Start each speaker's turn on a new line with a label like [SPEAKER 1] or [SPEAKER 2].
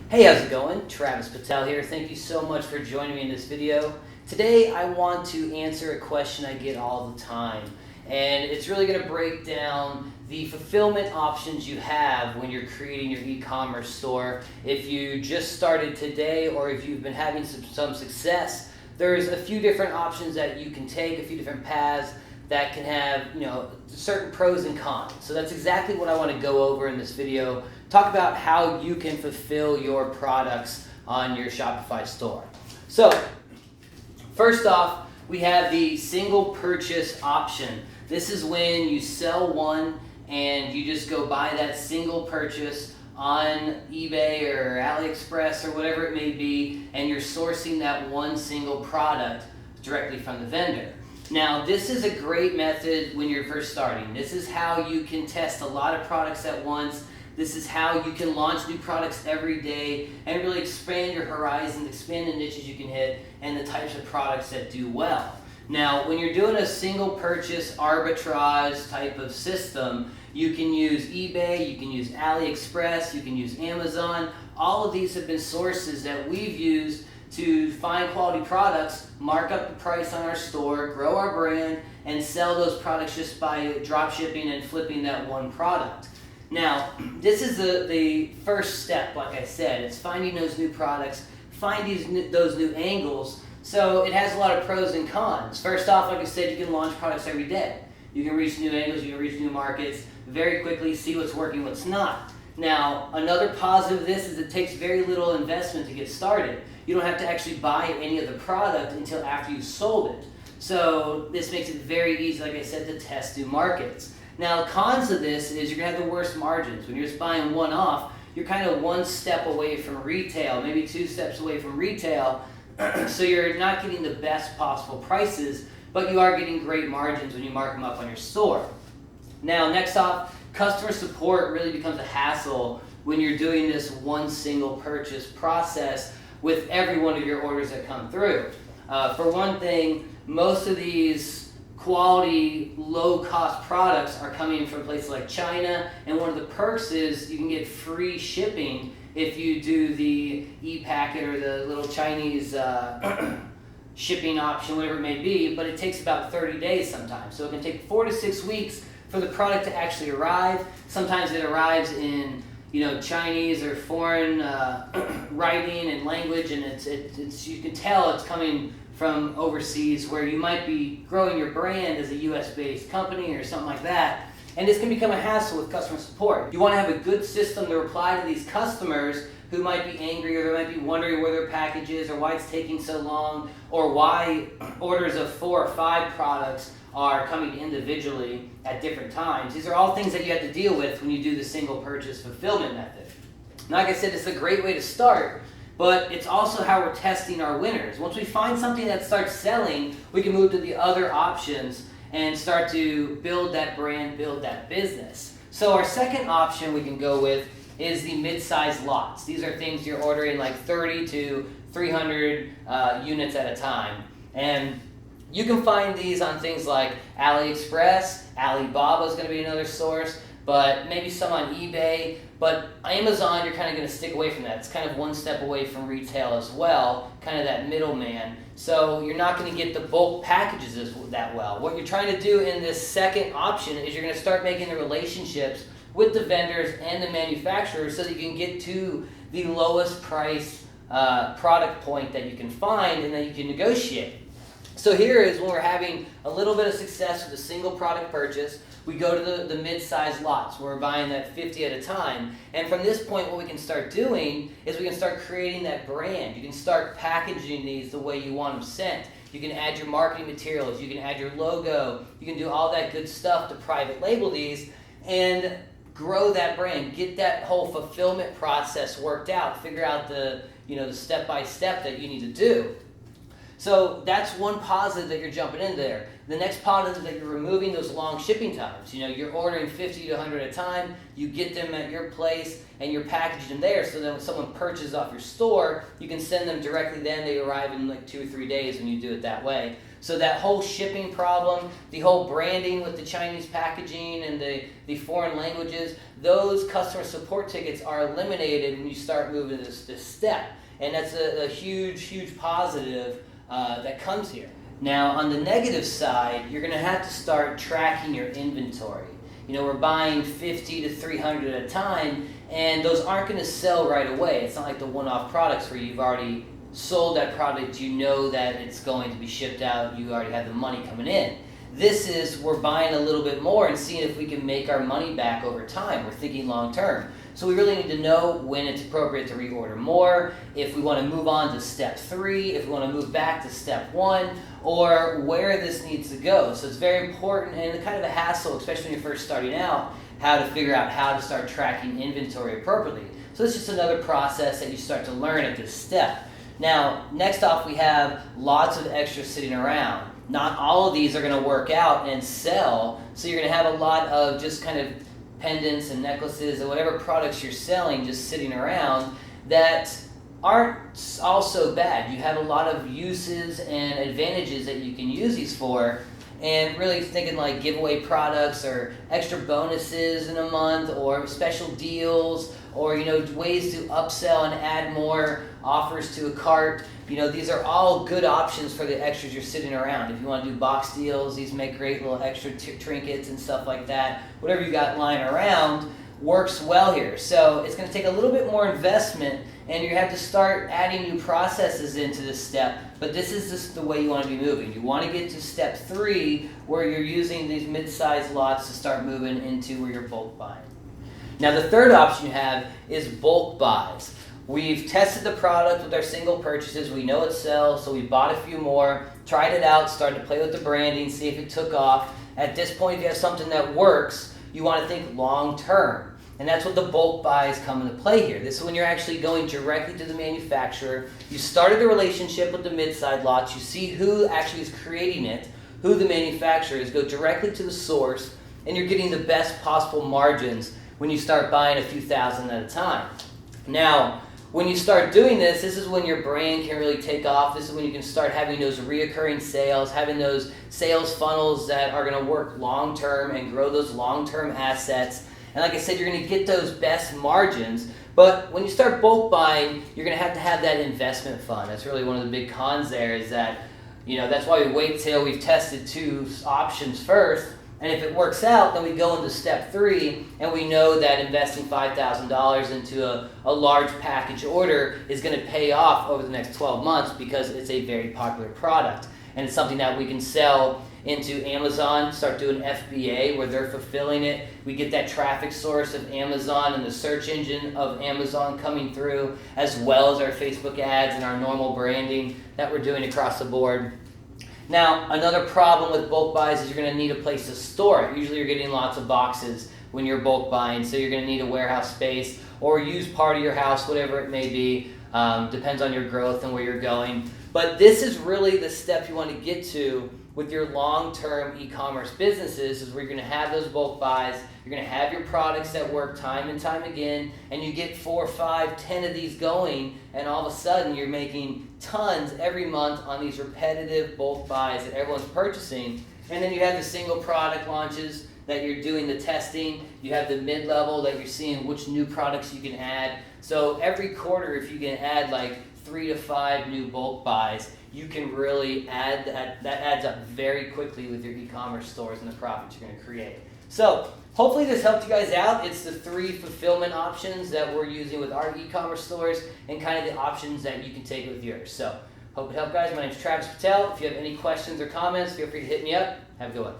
[SPEAKER 1] Hey, how's it going? Travis Patel here. Thank you so much for joining me in this video. Today I want to answer a question I get all the time, and it's really going to break down the fulfillment options you have when you're creating your e-commerce store. If you just started today or if you've been having some success, there's a few different options that you can take, a few different paths that can have, certain pros and cons. So that's exactly what I want to go over in this video. Talk about how you can fulfill your products on your Shopify store. So, first off, we have the single purchase option. This is when you sell one and you just go buy that single purchase on eBay or AliExpress or whatever it may be, and you're sourcing that one single product directly from the vendor. Now, this is a great method when you're first starting. This is how you can test a lot of products at once. This is how you can launch new products every day and really expand your horizons, expand the niches you can hit, and the types of products that do well. Now, when you're doing a single purchase arbitrage type of system, you can use eBay, you can use AliExpress, you can use Amazon. All of these have been sources that we've used to find quality products, mark up the price on our store, grow our brand, and sell those products just by drop shipping and flipping that one product. Now, this is the first step, like I said. It's finding those new products, finding those new angles. So it has a lot of pros and cons. First off, like I said, you can launch products every day. You can reach new angles, you can reach new markets very quickly, see what's working, what's not. Now, another positive of this is it takes very little investment to get started. You don't have to actually buy any of the product until after you've sold it. So this makes it very easy, like I said, to test new markets. Now, the cons of this is you're going to have the worst margins. When you're just buying one off, you're kind of one step away from retail, maybe two steps away from retail, so you're not getting the best possible prices, but you are getting great margins when you mark them up on your store. Now, next off, customer support really becomes a hassle when you're doing this one single purchase process with every one of your orders that come through. For one thing, most of these quality, low-cost products are coming from places like China, and one of the perks is you can get free shipping if you do the e-packet or the little Chinese shipping option, whatever it may be, but it takes about 30 days sometimes. So it can take 4 to 6 weeks for the product to actually arrive. Sometimes it arrives in Chinese or foreign writing and language, and it's you can tell it's coming from overseas, where you might be growing your brand as a US-based company or something like that, and this can become a hassle with customer support. You want to have a good system to reply to these customers who might be angry, or they might be wondering where their package is, or why it's taking so long, or why orders of 4 or 5 products are coming individually at different times. These are all things that you have to deal with when you do the single purchase fulfillment method. Now, like I said, it's a great way to start, but it's also how we're testing our winners. Once we find something that starts selling, we can move to the other options and start to build that brand, build that business. So our second option we can go with is the mid-sized lots. These are things you're ordering like 30 to 300 units at a time. And you can find these on things like AliExpress. Alibaba is going to be another source, but maybe some on eBay. But Amazon, you're kind of going to stick away from that. It's kind of one step away from retail as well, kind of that middleman. So you're not going to get the bulk packages that well. What you're trying to do in this second option is you're going to start making the relationships with the vendors and the manufacturers so that you can get to the lowest price product point that you can find, and then you can negotiate. So here is when we're having a little bit of success with a single product purchase. We go to the mid-sized lots where we're buying that 50 at a time. And from this point, what we can start doing is we can start creating that brand. You can start packaging these the way you want them sent. You can add your marketing materials. You can add your logo. You can do all that good stuff to private label these and grow that brand. Get that whole fulfillment process worked out. Figure out the step-by-step that you need to do. So that's one positive that you're jumping in there. The next positive is that you're removing those long shipping times. You're ordering 50 to 100 at a time. You get them at your place and you're packaging them there, so that when someone purchases off your store, you can send them directly then. They arrive in like 2 or 3 days when you do it that way. So that whole shipping problem, the whole branding with the Chinese packaging and the foreign languages, those customer support tickets are eliminated when you start moving this step. And that's a huge positive that comes here. Now, on the negative side, you're going to have to start tracking your inventory. You know, we're buying 50 to 300 at a time, and those aren't going to sell right away. It's not like the one-off products where you've already sold that product, you know that it's going to be shipped out, you already have the money coming in. This is, we're buying a little bit more and seeing if we can make our money back over time. We're thinking long term. So we really need to know when it's appropriate to reorder more, if we want to move on to step 3, if we want to move back to step 1, or where this needs to go. So it's very important and kind of a hassle, especially when you're first starting out, how to figure out how to start tracking inventory appropriately. So it's just another process that you start to learn at this step. Now, next off we have lots of extras sitting around. Not all of these are going to work out and sell, so you're going to have a lot of just kind of pendants and necklaces and whatever products you're selling just sitting around that aren't all so bad. You have a lot of uses and advantages that you can use these for, and really thinking like giveaway products or extra bonuses in a month or special deals or, you know, ways to upsell and add more offers to a cart. You know, these are all good options for the extras you're sitting around. If you want to do box deals, these make great little extra trinkets and stuff like that. Whatever you got lying around works well here. So it's going to take a little bit more investment, and you have to start adding new processes into this step, but this is just the way you want to be moving. You want to get to step 3 where you're using these mid-sized lots to start moving into where you're bulk buying. Now the third option you have is bulk buys. We've tested the product with our single purchases. We know it sells, so we bought a few more, tried it out, started to play with the branding, see if it took off. At this point, if you have something that works, you want to think long term. And that's what the bulk buys come into play here. This is when you're actually going directly to the manufacturer. You started the relationship with the mid-side lots. You see who actually is creating it, who the manufacturer is. Go directly to the source, and you're getting the best possible margins when you start buying a few thousand at a time. Now, when you start doing this, this is when your brand can really take off. This is when you can start having those reoccurring sales, having those sales funnels that are going to work long-term and grow those long-term assets. And like I said, you're going to get those best margins. But when you start bulk buying, you're going to have that investment fund. That's really one of the big cons there, is that, you know, that's why we wait till we've tested 2 options first. And if it works out, then we go into step 3, and we know that investing $5,000 into a large package order is going to pay off over the next 12 months because it's a very popular product. And it's something that we can sell into Amazon, start doing FBA where they're fulfilling it. We get that traffic source of Amazon and the search engine of Amazon coming through, as well as our Facebook ads and our normal branding that we're doing across the board. Now, another problem with bulk buys is you're going to need a place to store it. Usually you're getting lots of boxes when you're bulk buying, so you're going to need a warehouse space or use part of your house, whatever it may be. Depends on your growth and where you're going. But this is really the step you want to get to with your long-term e-commerce businesses, is where you're going to have those bulk buys. You're going to have your products that work time and time again, and you get 4, 5, 10 of these going, and all of a sudden you're making tons every month on these repetitive bulk buys that everyone's purchasing. And then you have the single product launches that you're doing the testing. You have the mid-level that you're seeing which new products you can add. So every quarter, if you can add like 3 to 5 new bulk buys, you can really add that adds up very quickly with your e-commerce stores and the profits you're going to create. So hopefully this helped you guys out. It's the 3 fulfillment options that we're using with our e-commerce stores and kind of the options that you can take with yours. So hope it helped, guys. My name is Travis Patel. If you have any questions or comments, feel free to hit me up. Have a good one.